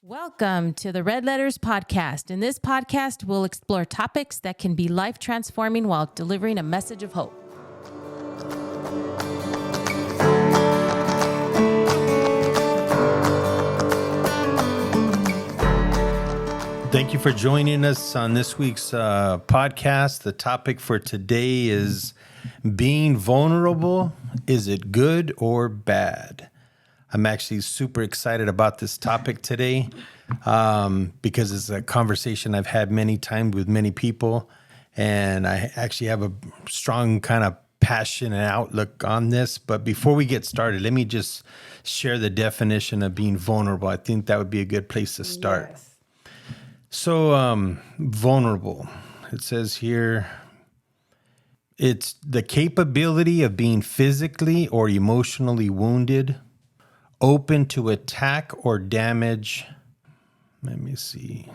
Welcome to the Red Letters Podcast. In this podcast, we'll explore topics that can be life transforming while delivering a message of hope. Thank you for joining us on this week's podcast. The topic for today is being vulnerable. Is it good or bad? I'm actually super excited about this topic today because it's a conversation I've had many times with many people, and I actually have a strong kind of passion and outlook on this. But before we get started, let me just share the definition of being vulnerable. I think that would be a good place to start. Yes. So, vulnerable, it says here, it's the capability of being physically or emotionally wounded, open to attack or damage. Let me see.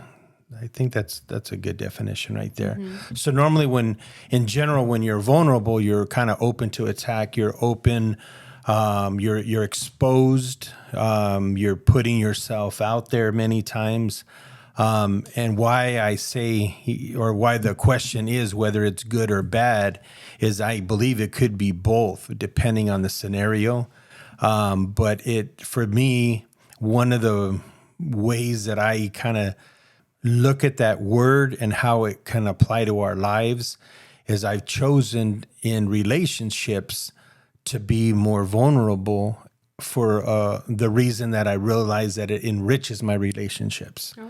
I think that's a good definition right there. So normally when you're vulnerable, you're kind of open to attack, you're open, you're exposed, you're putting yourself out there many times. And why I say, or why the question is whether it's good or bad, is I believe it could be both, depending on the scenario. But for me, one of the ways that I kind of look at that word and how it can apply to our lives is I've chosen in relationships to be more vulnerable for the reason that I realize that it enriches my relationships. Oh,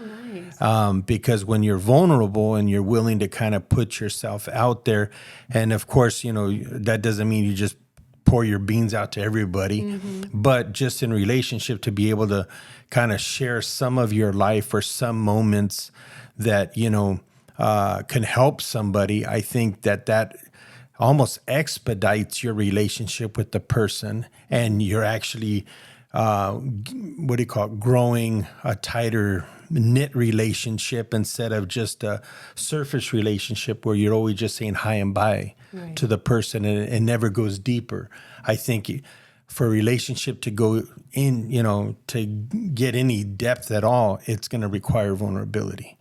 nice. Because when you're vulnerable and you're willing to kind of put yourself out there, and of course, that doesn't mean you just pour your beans out to everybody, but just in relationship to be able to kind of share some of your life or some moments that, can help somebody. I think that almost expedites your relationship with the person, and you're actually, growing a tighter knit relationship instead of just a surface relationship where you're always just saying hi and bye to the person and it never goes deeper. I think for a relationship to go in, to get any depth at all, it's going to require vulnerability.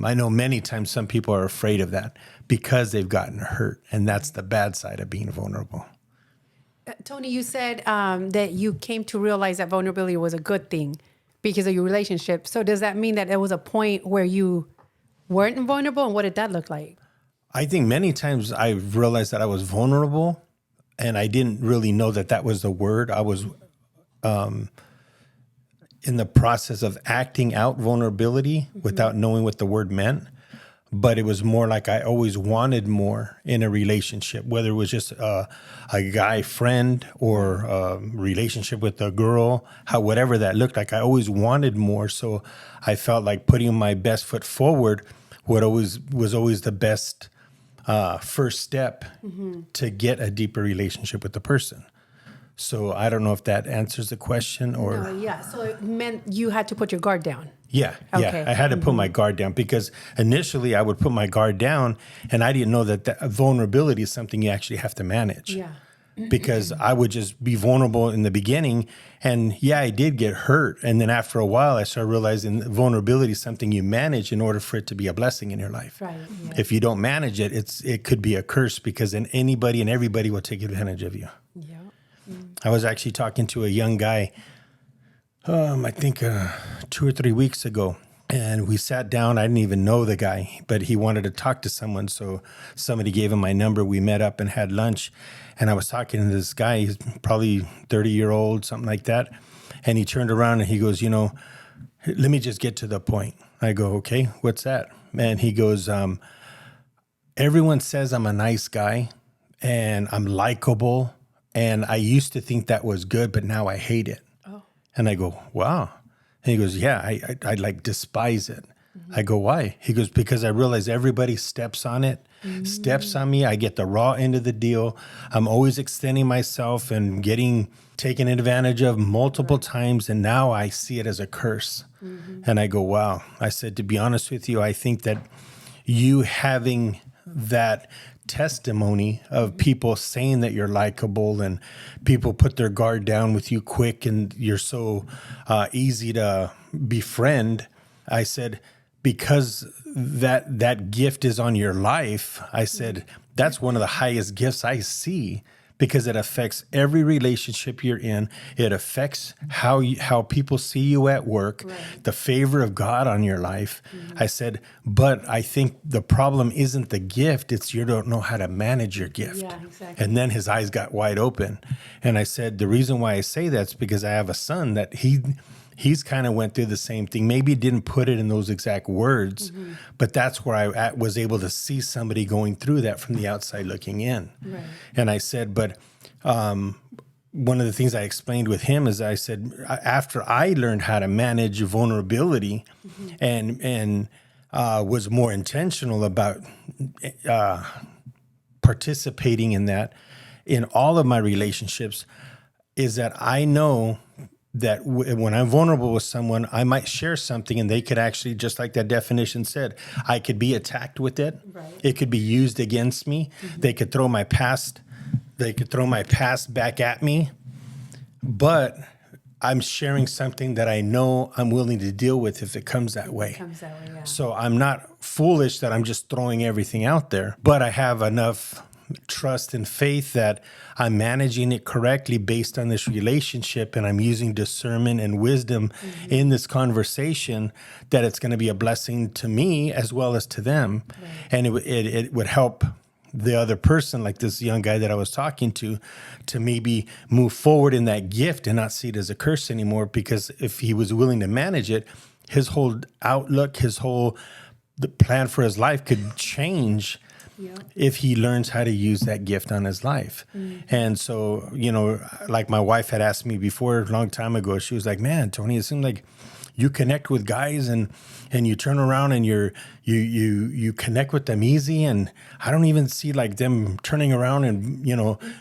I know many times some people are afraid of that because they've gotten hurt, and that's the bad side of being vulnerable. Tony, you said that you came to realize that vulnerability was a good thing because of your relationship. So does that mean that there was a point where you weren't vulnerable, and what did that look like? I think many times I realized that I was vulnerable, and I didn't really know that was the word. I was in the process of acting out vulnerability without knowing what the word meant. But it was more like I always wanted more in a relationship, whether it was just a guy friend or a relationship with a girl, whatever that looked like. I always wanted more. So I felt like putting my best foot forward was always the best first step to get a deeper relationship with the person. So I don't know if that answers the question or... No, yeah. So it meant you had to put your guard down. Yeah. Okay. I had to put my guard down because initially I would put my guard down and I didn't know that vulnerability is something you actually have to manage. Yeah. Because I would just be vulnerable in the beginning, and I did get hurt. And then after a while, I started realizing that vulnerability is something you manage in order for it to be a blessing in your life. Right. Yeah. If you don't manage it, it could be a curse because then anybody and everybody will take advantage of you. Yeah. I was actually talking to a young guy, I think 2 or 3 weeks ago, and we sat down. I didn't even know the guy, but he wanted to talk to someone. So somebody gave him my number. We met up and had lunch, and I was talking to this guy. He's probably 30-year-old, something like that. And he turned around and he goes, let me just get to the point. I go, okay, what's that? And he goes, everyone says I'm a nice guy and I'm likable. And I used to think that was good, but now I hate it. Oh. And I go, wow. And he goes, yeah, I like despise it. I go, why? He goes, because I realize everybody steps on it, steps on me. I get the raw end of the deal. I'm always extending myself and getting taken advantage of multiple times. And now I see it as a curse. And I go, wow. I said, to be honest with you, I think that you having that testimony of people saying that you're likable and people put their guard down with you quick and you're so easy to befriend. I said, because that gift is on your life, I said, that's one of the highest gifts I see, because it affects every relationship you're in. It affects how people see you at work, the favor of God on your life. I said, but I think the problem isn't the gift, it's you don't know how to manage your gift. Yeah, exactly. And then his eyes got wide open. And I said, the reason why I say that's because I have a son that he's kind of went through the same thing. Maybe didn't put it in those exact words, but that's where I was able to see somebody going through that from the outside looking in. Right. And I said, but one of the things I explained with him is I said, after I learned how to manage vulnerability and was more intentional about participating in that in all of my relationships, is that I know that when I'm vulnerable with someone, I might share something and they could actually, just like that definition said, I could be attacked with it. Right. It could be used against me. They could throw my past back at me. But I'm sharing something that I know I'm willing to deal with if it comes that way. So I'm not foolish that I'm just throwing everything out there, but I have enough trust and faith that I'm managing it correctly based on this relationship, and I'm using discernment and wisdom in this conversation, that it's going to be a blessing to me as well as to them. Right. And it would help the other person, like this young guy that I was talking to maybe move forward in that gift and not see it as a curse anymore, because if he was willing to manage it, his whole outlook, the plan for his life could change. Yeah. If he learns how to use that gift on his life. And so, like my wife had asked me before a long time ago, she was like, man, Tony, it seems like you connect with guys and you turn around and you connect with them easy. And I don't even see like them turning around and,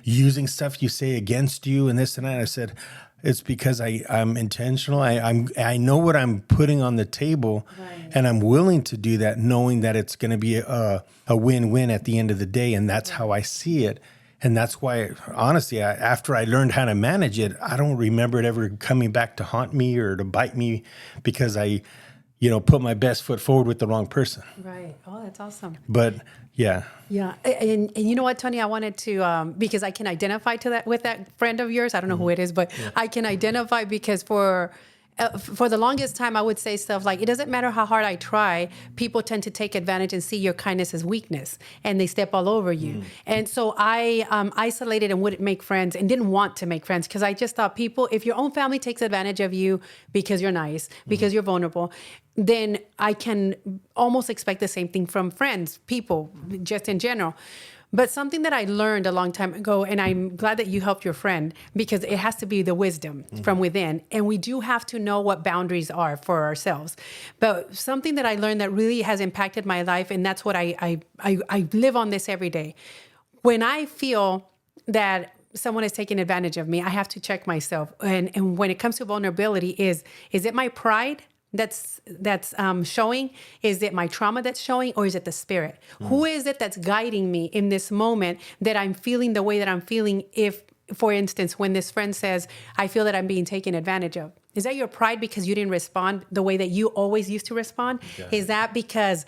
using stuff you say against you and this and that. I said, it's because I'm intentional. I know what I'm putting on the table, and I'm willing to do that, knowing that it's going to be a win-win at the end of the day. And that's how I see it. And that's why, honestly, after I learned how to manage it, I don't remember it ever coming back to haunt me or to bite me, because I, put my best foot forward with the wrong person. Right. Oh, that's awesome. But yeah. Yeah. And you know what, Tony, I wanted to, because I can identify with that friend of yours. I don't know who it is, but I can identify because for the longest time, I would say stuff like, it doesn't matter how hard I try, people tend to take advantage and see your kindness as weakness, and they step all over you. And so I isolated and wouldn't make friends and didn't want to make friends, because I just thought if your own family takes advantage of you because you're nice, because you're vulnerable, then I can almost expect the same thing from friends, people, just in general. But something that I learned a long time ago, and I'm glad that you helped your friend, because it has to be the wisdom from within. And we do have to know what boundaries are for ourselves. But something that I learned that really has impacted my life, and that's what I live on this every day. When I feel that someone is taking advantage of me, I have to check myself. And when it comes to vulnerability, is it my pride that's showing? Is it my trauma that's showing, or is it the spirit? Who is it that's guiding me in this moment that I'm feeling the way that I'm feeling? If, for instance, when this friend says, I feel that I'm being taken advantage of, is that your pride because you didn't respond the way that you always used to respond? Okay. Is that because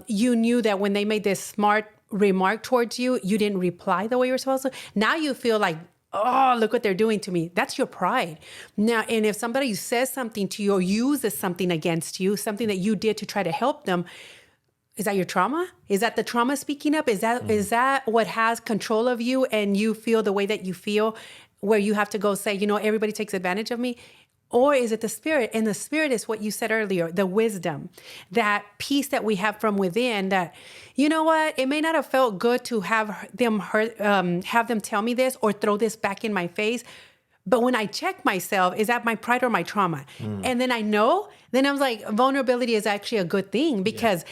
you knew that when they made this smart remark towards you, you didn't reply the way you were supposed to? Now you feel like, oh, look what they're doing to me. That's your pride. Now, and if somebody says something to you or uses something against you, something that you did to try to help them, is that your trauma? Is that the trauma speaking up? Is that what has control of you, and you feel the way that you feel, where you have to go say, everybody takes advantage of me? Or is it the spirit? And the spirit is what you said earlier, the wisdom, that peace that we have from within, that, you know what, it may not have felt good to have them have them tell me this or throw this back in my face. But when I check myself, is that my pride or my trauma? And then I know, then I was like, vulnerability is actually a good thing, because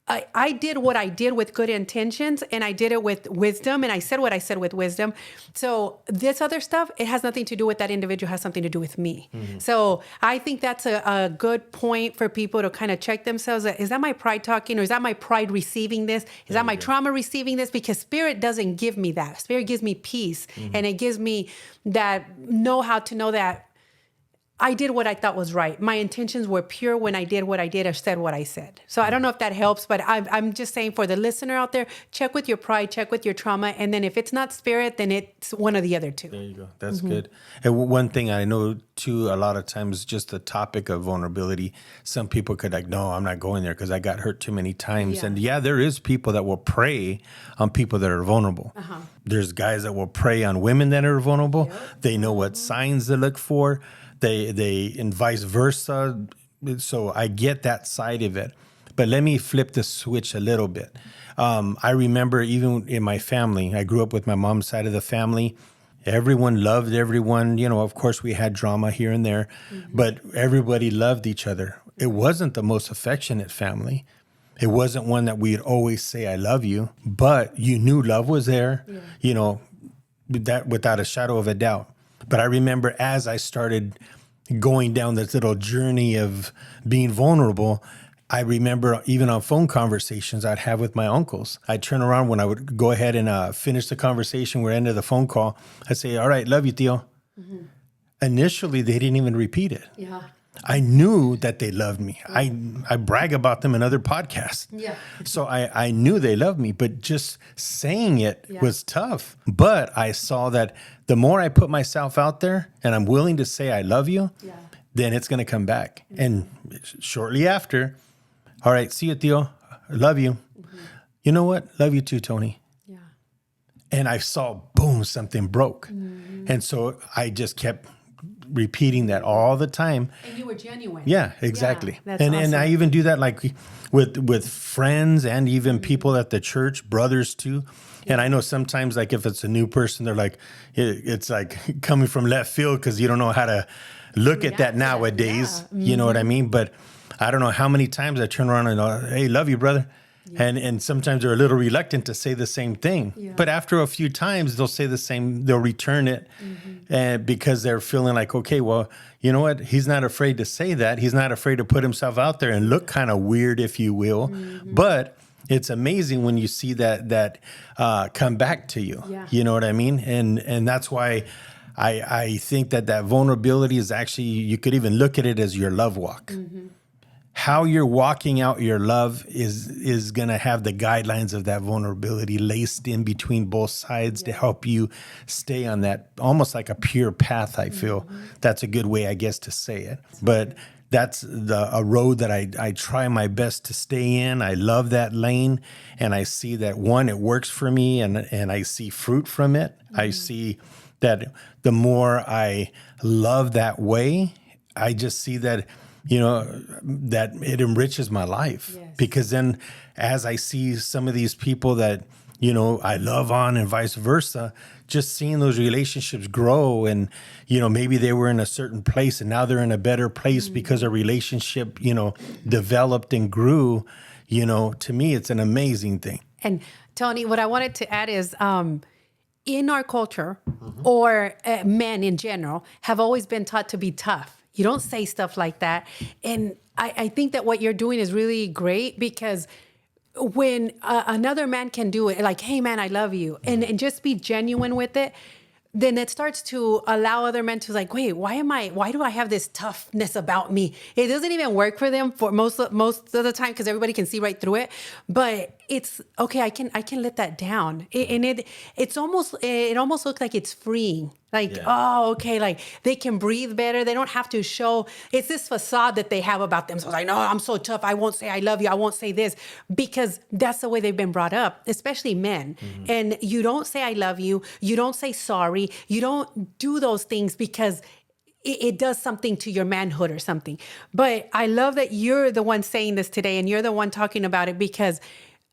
I did what I did with good intentions, and I did it with wisdom, and I said what I said with wisdom. So this other stuff, it has nothing to do with that individual, it has something to do with me. So I think that's a good point for people to kind of check themselves. Is that my pride talking, or is that my pride receiving this? Is that my trauma receiving this? Because Spirit doesn't give me that. Spirit gives me peace, and it gives me that know-how to know that I did what I thought was right. My intentions were pure when I did what I did or said what I said. So I don't know if that helps, but I'm just saying for the listener out there, check with your pride, check with your trauma. And then if it's not Spirit, then it's one of the other two. There you go. That's good. And one thing I know too, a lot of times, just the topic of vulnerability, some people could like, no, I'm not going there because I got hurt too many times. Yeah. And there is people that will prey on people that are vulnerable. There's guys that will prey on women that are vulnerable. They know what signs to look for. They and vice versa. So I get that side of it. But let me flip the switch a little bit. I remember even in my family, I grew up with my mom's side of the family. Everyone loved everyone. Of course, we had drama here and there, but everybody loved each other. It wasn't the most affectionate family. It wasn't one that we'd always say, I love you, but you knew love was there, that without a shadow of a doubt. But I remember as I started going down this little journey of being vulnerable, I remember even on phone conversations I'd have with my uncles, I'd turn around when I would go ahead and finish the conversation, we're end of the phone call. I'd say, all right, love you, Tío. Initially, they didn't even repeat it. Yeah. I knew that they loved me. I brag about them in other podcasts. Yeah. So I knew they loved me, but just saying it was tough. But I saw that the more I put myself out there and I'm willing to say I love you, then it's going to come back. And shortly after, all right, see you, Tío. I love you. You know what? Love you too, Tony. Yeah. And I saw, boom, something broke. And so I just kept repeating that all the time. And you were genuine. Yeah, exactly. Yeah, that's and awesome. I even do that like with friends and even people at the church, brothers too. And I know sometimes like if it's a new person, they're like, it's like coming from left field because you don't know how to look at that nowadays. You know what I mean? But I don't know how many times I turn around and hey, love you, brother. And sometimes they're a little reluctant to say the same thing. Yeah. But after a few times, they'll say the same, they'll return it and because they're feeling like, okay, well, you know what? He's not afraid to say that. He's not afraid to put himself out there and look kind of weird, if you will. But it's amazing when you see that come back to you. Yeah. You know what I mean? And that's why I think that vulnerability is actually, you could even look at it as your love walk. How you're walking out your love is going to have the guidelines of that vulnerability laced in between both sides to help you stay on that almost like a pure path, I feel. That's a good way, I guess, to say it. But that's a road that I try my best to stay in. I love that lane. And I see that, one, it works for me and I see fruit from it. I see that the more I love that way, I just see that that it enriches my life. Because then as I see some of these people that, I love on and vice versa, just seeing those relationships grow and, maybe they were in a certain place and now they're in a better place because a relationship, developed and grew, to me, it's an amazing thing. And Tony, what I wanted to add is, in our culture or men in general have always been taught to be tough. You don't say stuff like that. And I think that what you're doing is really great because when another man can do it, like, hey, man, I love you, and just be genuine with it, then it starts to allow other men to like, wait, why do I have this toughness about me? It doesn't even work for them for most of the time because everybody can see right through it. But it's okay. I can let that down. It almost looks like it's freeing. Like, oh, okay, like they can breathe better. They don't have to show. It's this facade that they have about themselves. Like, no, I'm so tough. I won't say I love you. I won't say this because that's the way they've been brought up, especially men. And you don't say I love you. You don't say sorry. You don't do those things because it does something to your manhood or something. But I love that you're the one saying this today and you're the one talking about it because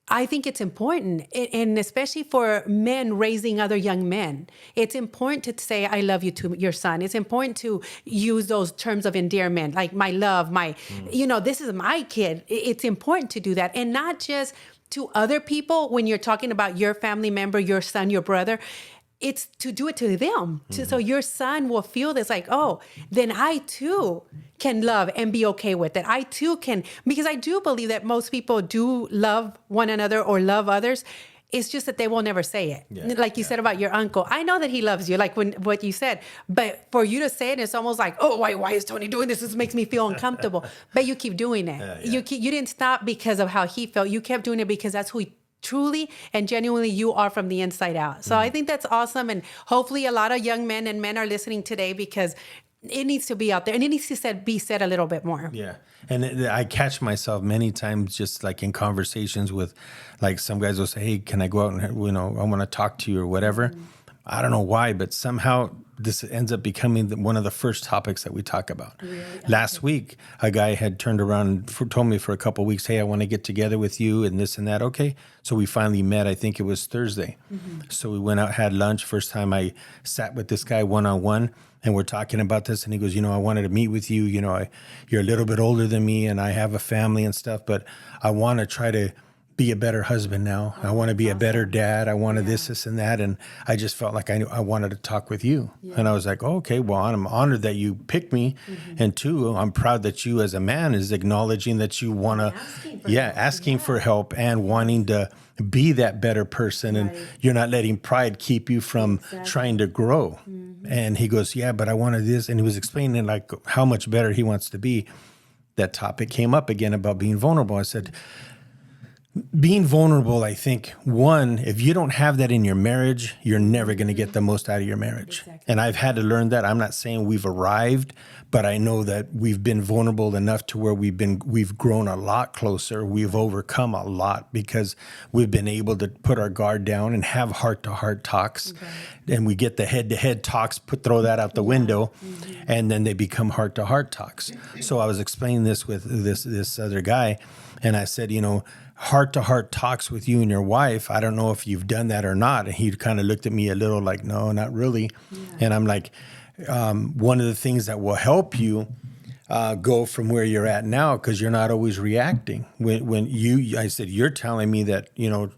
I think it's important, and especially for men raising other young men, it's important to say, I love you to your son. It's important to use those terms of endearment, like my love, this is my kid. It's important to do that. And not just to other people when you're talking about your family member, your son, your brother. It's to do it to them. So your son will feel this like, oh, then I too can love and be okay with it. I too can, because I do believe that most people do love one another or love others. It's just that they will never say it. Yeah, like you said about your uncle. I know that he loves you, like what you said. But for you to say it, it's almost like, oh, why is Tony doing this? This makes me feel uncomfortable. But you keep doing it. You didn't stop because of how he felt. You kept doing it because that's who he truly and genuinely you are from the inside out. So I think that's awesome. And hopefully a lot of young men and men are listening today, because it needs to be out there and it needs to be said a little bit more. Yeah. And I catch myself many times just like in conversations with like some guys will say, hey, can I go out and, I want to talk to you or whatever. I don't know why, but somehow this ends up becoming one of the first topics that we talk about. Really? Last week, a guy had turned around and told me for a couple of weeks, hey, I want to get together with you and this and that. Okay. So we finally met. I think it was Thursday. So we went out, had lunch. First time I sat with this guy one-on-one, and we're talking about this. And he goes, I wanted to meet with you. You're a little bit older than me and I have a family and stuff, but I want to try to be a better husband now. I want to be a better dad. I wanted this, and that. And I just felt like I wanted to talk with you. Yeah. And I was like, oh, okay, well, I'm honored that you picked me. And two, I'm proud that you as a man is acknowledging that you want to, asking for help and wanting to be that better person. And you're not letting pride keep you from trying to grow. And he goes, yeah, but I wanted this. And he was explaining like how much better he wants to be. That topic came up again about being vulnerable. I said, being vulnerable, I think, one, if you don't have that in your marriage, you're never going to get the most out of your marriage. Exactly. And I've had to learn that. I'm not saying we've arrived, but I know that we've been vulnerable enough to where we've grown a lot closer. We've overcome a lot because we've been able to put our guard down and have heart-to-heart talks. Okay. And we get the head-to-head talks, throw that out the window, and then they become heart-to-heart talks. So I was explaining this with this other guy, and I said, heart-to-heart talks with you and your wife, I don't know if you've done that or not. And he kind of looked at me a little like, no, not really. Yeah. And I'm like, one of the things that will help you go from where you're at now, because you're not always reacting. I said, you're telling me that,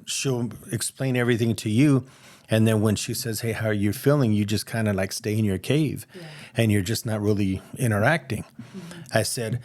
she'll explain everything to you. And then when she says, hey, how are you feeling? You just kind of like stay in your cave and you're just not really interacting. I said,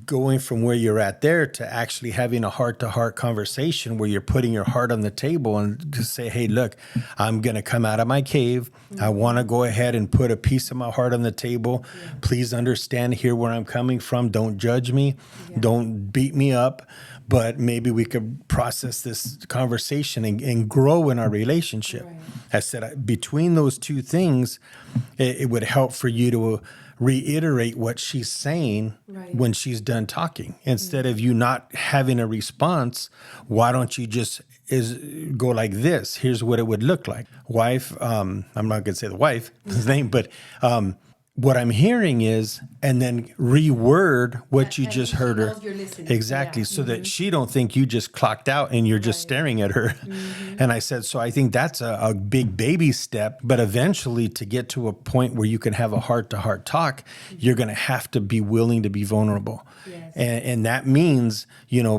going from where you're at there to actually having a heart-to-heart conversation where you're putting your heart on the table and just say, hey, look, I'm going to come out of my cave. I want to go ahead and put a piece of my heart on the table. Please understand here where I'm coming from. Don't judge me. Don't beat me up. But maybe we could process this conversation and grow in our relationship. Right. I said, between those two things, it would help for you to reiterate what she's saying when she's done talking. Instead of you not having a response, why don't you just go like this? Here's what it would look like. Wife, I'm not going to say the wife's name, but what I'm hearing is, and then reword what you just heard her. Exactly. So that she don't think you just clocked out and you're just staring at her. And I said, so I think that's a big baby step, but eventually to get to a point where you can have a heart-to-heart talk, you're going to have to be willing to be vulnerable. Yes. And that means,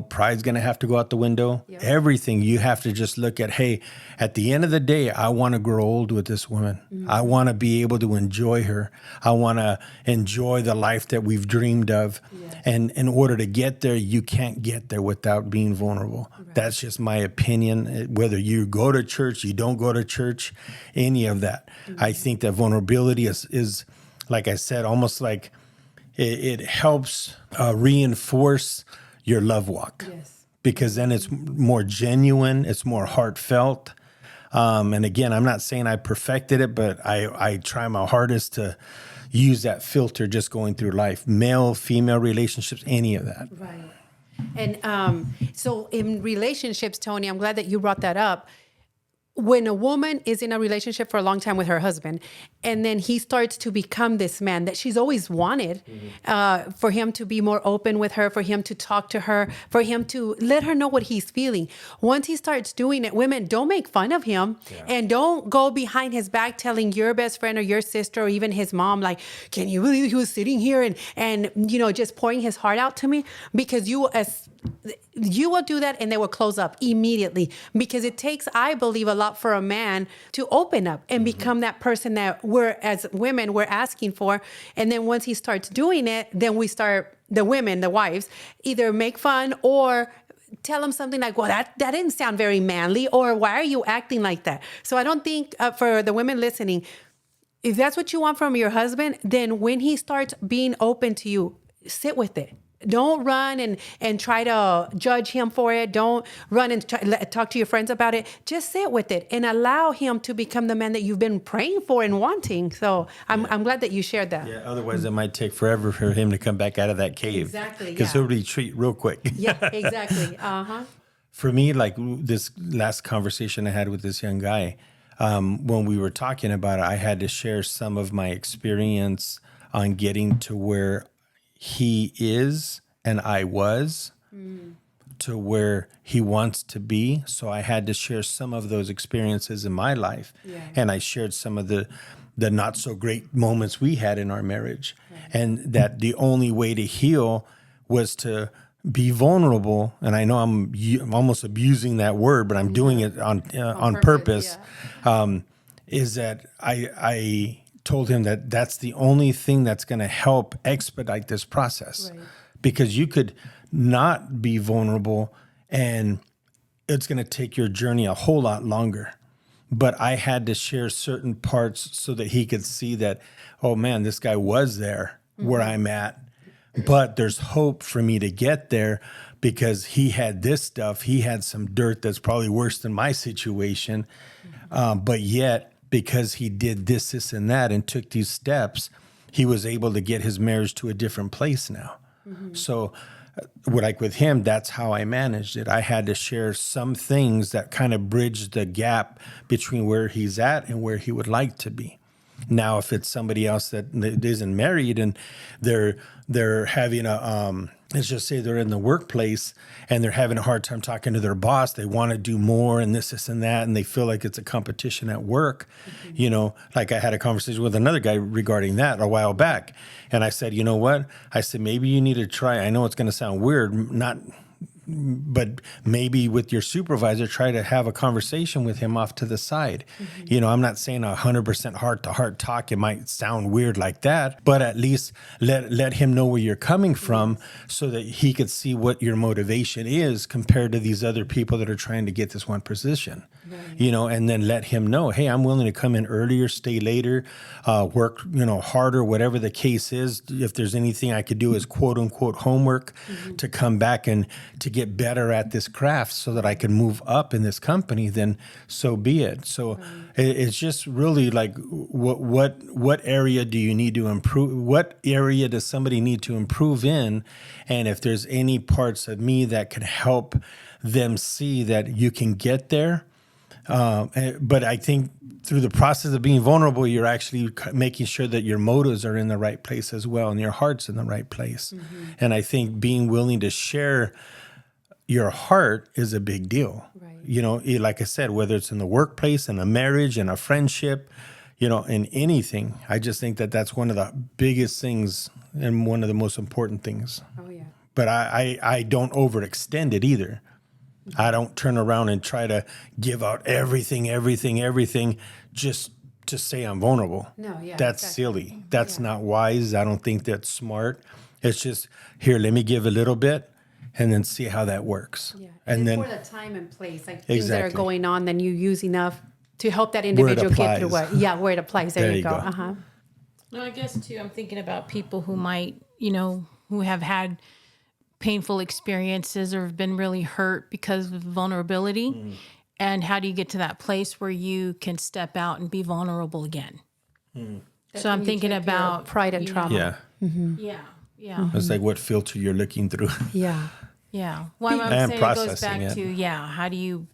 pride's going to have to go out the window. Yep. Everything. You have to just look at, hey, at the end of the day, I want to grow old with this woman. I want to be able to enjoy her. I want to enjoy the life that we've dreamed of. Yes. And in order to get there, you can't get there without being vulnerable. Right. That's just my opinion. Whether you go to church, you don't go to church, any of that. I think that vulnerability is, like I said, almost like it helps reinforce your love walk. Yes. Because then it's more genuine, it's more heartfelt. And again, I'm not saying I perfected it, but I try my hardest to use that filter just going through life. Male, female relationships, any of that. Right. And so in relationships, Tony, I'm glad that you brought that up. when a woman is in a relationship for a long time with her husband, and then he starts to become this man that she's always wanted, for him to be more open with her, for him to talk to her, for him to let her know what he's feeling. Once he starts doing it, women, don't make fun of him, and don't go behind his back telling your best friend or your sister or even his mom, like, can you believe he was sitting here and just pouring his heart out to me? Because you will do that, and they will close up immediately, because it takes, I believe, a lot for a man to open up and become that person that we're, as women, we're asking for. And then once he starts doing it, then we start, the women, the wives, either make fun or tell him something like, well, that didn't sound very manly, or why are you acting like that? So I don't think, for the women listening, if that's what you want from your husband, then when he starts being open to you, sit with it. Don't run and try to judge him for it. Don't run and talk to your friends about it. Just sit with it and allow him to become the man that you've been praying for and wanting. So I'm glad that you shared that. Yeah, otherwise it might take forever for him to come back out of that cave. Exactly, Because he'll retreat real quick. Yeah, exactly. For me, like this last conversation I had with this young guy, when we were talking about it, I had to share some of my experience on getting to where he is and I was to where he wants to be. So I had to share some of those experiences in my life. Yeah. And I shared some of the not so great moments we had in our marriage. Right. And that the only way to heal was to be vulnerable. And I know I'm almost abusing that word, but I'm doing it on purpose. Yeah. Is that I told him that that's the only thing that's going to help expedite this process. Right. Because you could not be vulnerable and it's going to take your journey a whole lot longer. But I had to share certain parts so that he could see that, oh man, this guy was there where I'm at, but there's hope for me to get there because he had this stuff. He had some dirt that's probably worse than my situation. But yet, because he did this, and that, and took these steps, he was able to get his marriage to a different place now. So like with him, that's how I managed it. I had to share some things that kind of bridged the gap between where he's at and where he would like to be. Now, if it's somebody else that isn't married and they're having a let's just say they're in the workplace and they're having a hard time talking to their boss, they want to do more and this and that, and they feel like it's a competition at work. You know, like I had a conversation with another guy regarding that a while back, and I said, you know what? I said, maybe you need to try. I know it's going to sound weird, but maybe with your supervisor, try to have a conversation with him off to the side. You know, I'm not saying 100% heart-to-heart talk. It might sound weird like that, but at least let him know where you're coming from so that he could see what your motivation is compared to these other people that are trying to get this one position. You know, and then let him know, hey, I'm willing to come in earlier, stay later, work, harder, whatever the case is. If there's anything I could do as quote unquote homework to come back and to get better at this craft so that I can move up in this company, then so be it. So it's just really like what area do you need to improve? What area does somebody need to improve in? And if there's any parts of me that can help them see that you can get there. But I think through the process of being vulnerable, you're actually making sure that your motives are in the right place as well, and your heart's in the right place. And I think being willing to share your heart is a big deal. Right. Like I said, whether it's in the workplace, in a marriage, in a friendship, in anything, I just think that that's one of the biggest things and one of the most important things. Oh, yeah. But I don't overextend it either. I don't turn around and try to give out everything just to say I'm vulnerable. No, yeah. That's silly. That's not wise. I don't think that's smart. It's just, here, let me give a little bit and then see how that works. Yeah. And then for the time and place, like things that are going on, then you use enough to help that individual get through where it applies. There you go. Uh-huh. No, I guess too, I'm thinking about people who might, who have had painful experiences or have been really hurt because of vulnerability. And how do you get to that place where you can step out and be vulnerable again? So I'm thinking about pride and trauma. Yeah. Yeah. It's like what filter you're looking through. Yeah. Yeah. Well, I'm saying it goes back to, how do you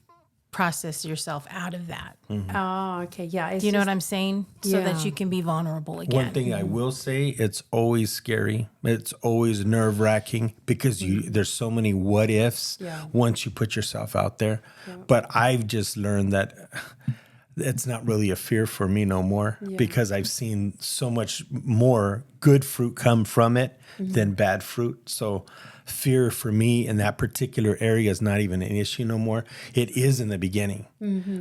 process yourself out of that. Oh, okay. Yeah. It's Do you know just- what I'm saying? So Yeah. that you can be vulnerable again. One thing I will say, it's always scary. It's always nerve wracking because there's so many what ifs Yeah. once you put yourself out there. But I've just learned that it's not really a fear for me no more because I've seen so much more good fruit come from it than bad fruit. So fear for me in that particular area is not even an issue no more. It is in the beginning,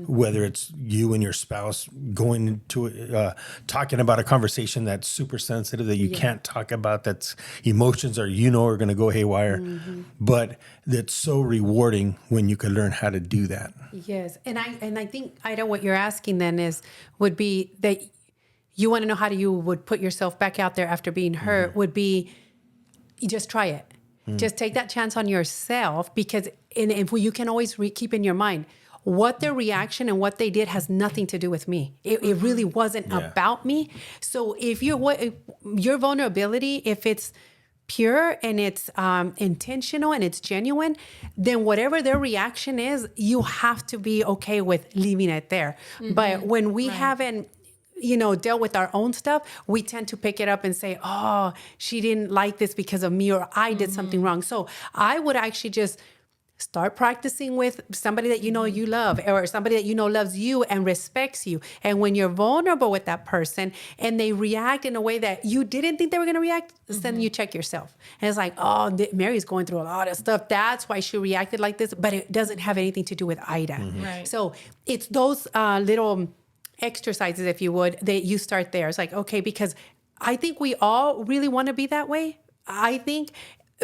whether it's you and your spouse going to talking about a conversation that's super sensitive that you can't talk about, that's emotions are are going to go haywire, but that's so rewarding when you can learn how to do that. Yes, and I think Ida, what you're asking then would be that you want to know how you would put yourself back out there after being hurt. Would be you just try it, just take that chance on yourself because if you can always keep in your mind what their reaction and what they did has nothing to do with me. It really wasn't about me. So if your vulnerability, if it's pure and it's intentional and it's genuine, then whatever their reaction is, you have to be okay with leaving it there. But when we haven't, dealt with our own stuff, we tend to pick it up and say, oh, she didn't like this because of me or I did something wrong. So I would actually just start practicing with somebody that you love or somebody that loves you and respects you. And when you're vulnerable with that person and they react in a way that you didn't think they were going to react, then you check yourself. And it's like, oh, Mary's going through a lot of stuff. That's why she reacted like this. But it doesn't have anything to do with Ida. Right. So it's those little exercises, if you would, that you start there. It's like, okay, because I think we all really want to be that way. I think.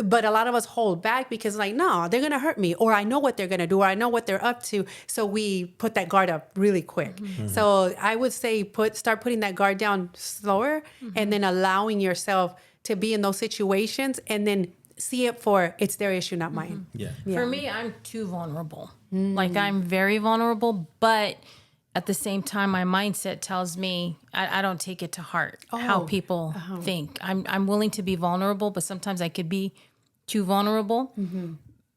But a lot of us hold back because like, no, they're going to hurt me, or I know what they're going to do, or I know what they're up to. So we put that guard up really quick. So I would say start putting that guard down slower and then allowing yourself to be in those situations and then see it for it's their issue, not mine. Yeah. For me, I'm too vulnerable. Like I'm very vulnerable, but at the same time, my mindset tells me I don't take it to heart how people think. I'm willing to be vulnerable, but sometimes I could be too vulnerable.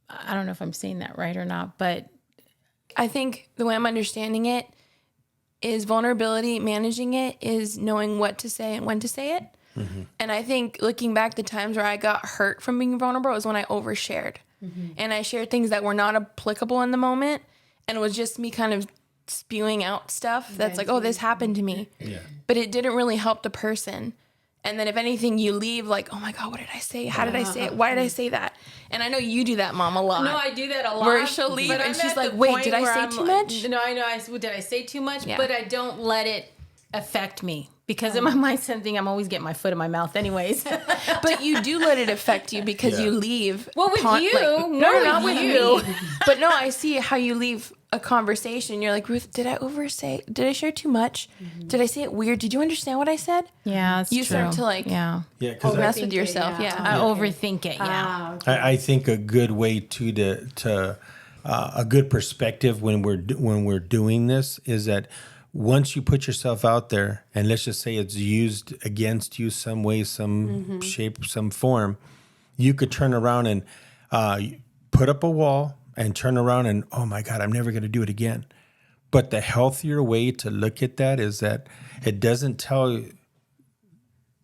I don't know if I'm saying that right or not, but I think the way I'm understanding it is vulnerability, managing it is knowing what to say and when to say it. And I think looking back, the times where I got hurt from being vulnerable was when I overshared. And I shared things that were not applicable in the moment. And it was just me kind of spewing out stuff that's like, oh, this happened to me. But it didn't really help the person. And then if anything, you leave like, oh my God, what did I say? How did I say it? Why did I say that? And I know you do that, Mom, a lot. no, I do that a lot. Where she'll leave but and I'm she's at like, the wait, point did I where say I'm too like- much? No, I know. Did I say too much? Yeah. But I don't let it affect me because in my mindset thing, I'm always getting my foot in my mouth anyways. But you do let it affect you because you leave. Well, with you. no, No, not with with you. me. But no, I see how you leave a conversation. You're like, Ruth, did I oversay? Did I share too much? Did I say it weird? Did you understand what I said? Yeah, that's You true. start to like Yeah, because mess with Overthink it, yourself. yeah. Yeah. I overthink it. Yeah. I think a good way to a good perspective when we're doing this is that once you put yourself out there, and let's just say it's used against you some way, some shape, some form, you could turn around and put up a wall and turn around and, oh my God, I'm never going to do it again. But the healthier way to look at that is that it doesn't tell.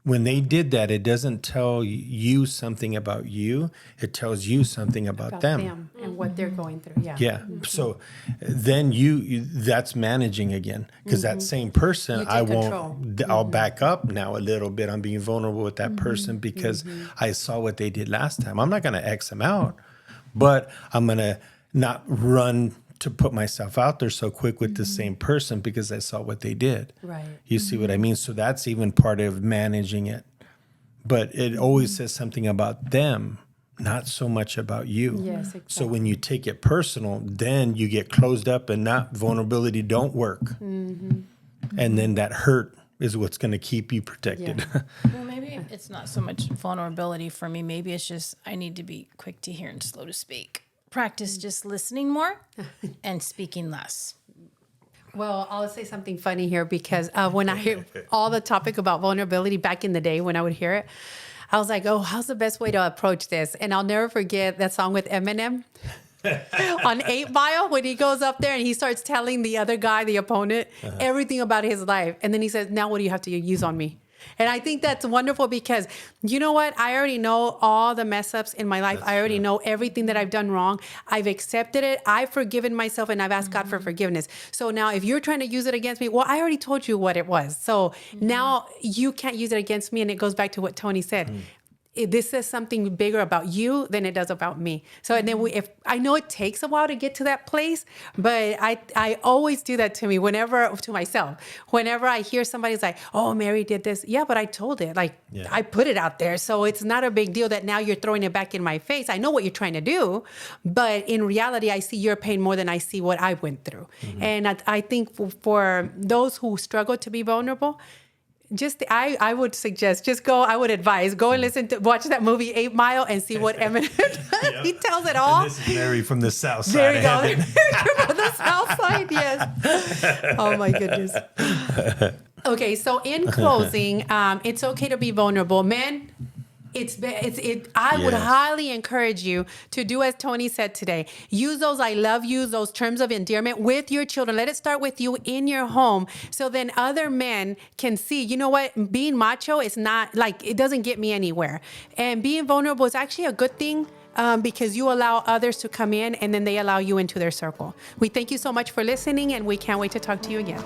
When they did that, it doesn't tell you something about you. It tells you something about them. And what they're going through. Yeah. Yeah. So then that's managing again, because that same person, You take I control. won't, I'll back up now a little bit. I'm being vulnerable with that person because I saw what they did last time. I'm not going to X them out, but I'm going to not run to put myself out there so quick with the same person because I saw what they did. Right. You see what I mean? So that's even part of managing it. But it always says something about them, not so much about you. Yes, So exactly. when you take it personal, then you get closed up and that vulnerability don't work. And then that hurt is what's going to keep you protected. Well, maybe it's not so much vulnerability for me. Maybe it's just I need to be quick to hear and slow to speak. Practice just listening more and speaking less. Well, I'll say something funny here because when I hear all the topic about vulnerability back in the day when I would hear it, I was like, oh, how's the best way to approach this? And I'll never forget that song with Eminem. on 8 Mile when he goes up there and he starts telling the other guy, the opponent, everything about his life. And then he says, now what do you have to use on me? And I think that's wonderful because you know what? I already know all the mess ups in my life. I already know everything that I've done wrong. I've accepted it. I've forgiven myself and I've asked God for forgiveness. So now if you're trying to use it against me, well, I already told you what it was. So now you can't use it against me. And it goes back to what Tony said. This says something bigger about you than it does about me. So, and then if I know it takes a while to get to that place, but I always do that to myself, whenever I hear somebody's like, oh, Mary did this. Yeah, but I told it, I put it out there. So it's not a big deal that now you're throwing it back in my face. I know what you're trying to do, but in reality, I see your pain more than I see what I went through. And I think for those who struggle to be vulnerable, I would suggest I would advise go and watch that movie 8 Mile and see what Eminem does. He tells it all. And this is Mary from the South Side. There you of go. heaven. From the South Side, yes. Oh my goodness. Okay, so in closing, it's okay to be vulnerable, men. I would highly encourage you to do as Tony said today. Use those I love you, those terms of endearment with your children. Let it start with you in your home so then other men can see, you know what, being macho is not it doesn't get me anywhere. And being vulnerable is actually a good thing. Because you allow others to come in and then they allow you into their circle. We thank you so much for listening and we can't wait to talk to you again.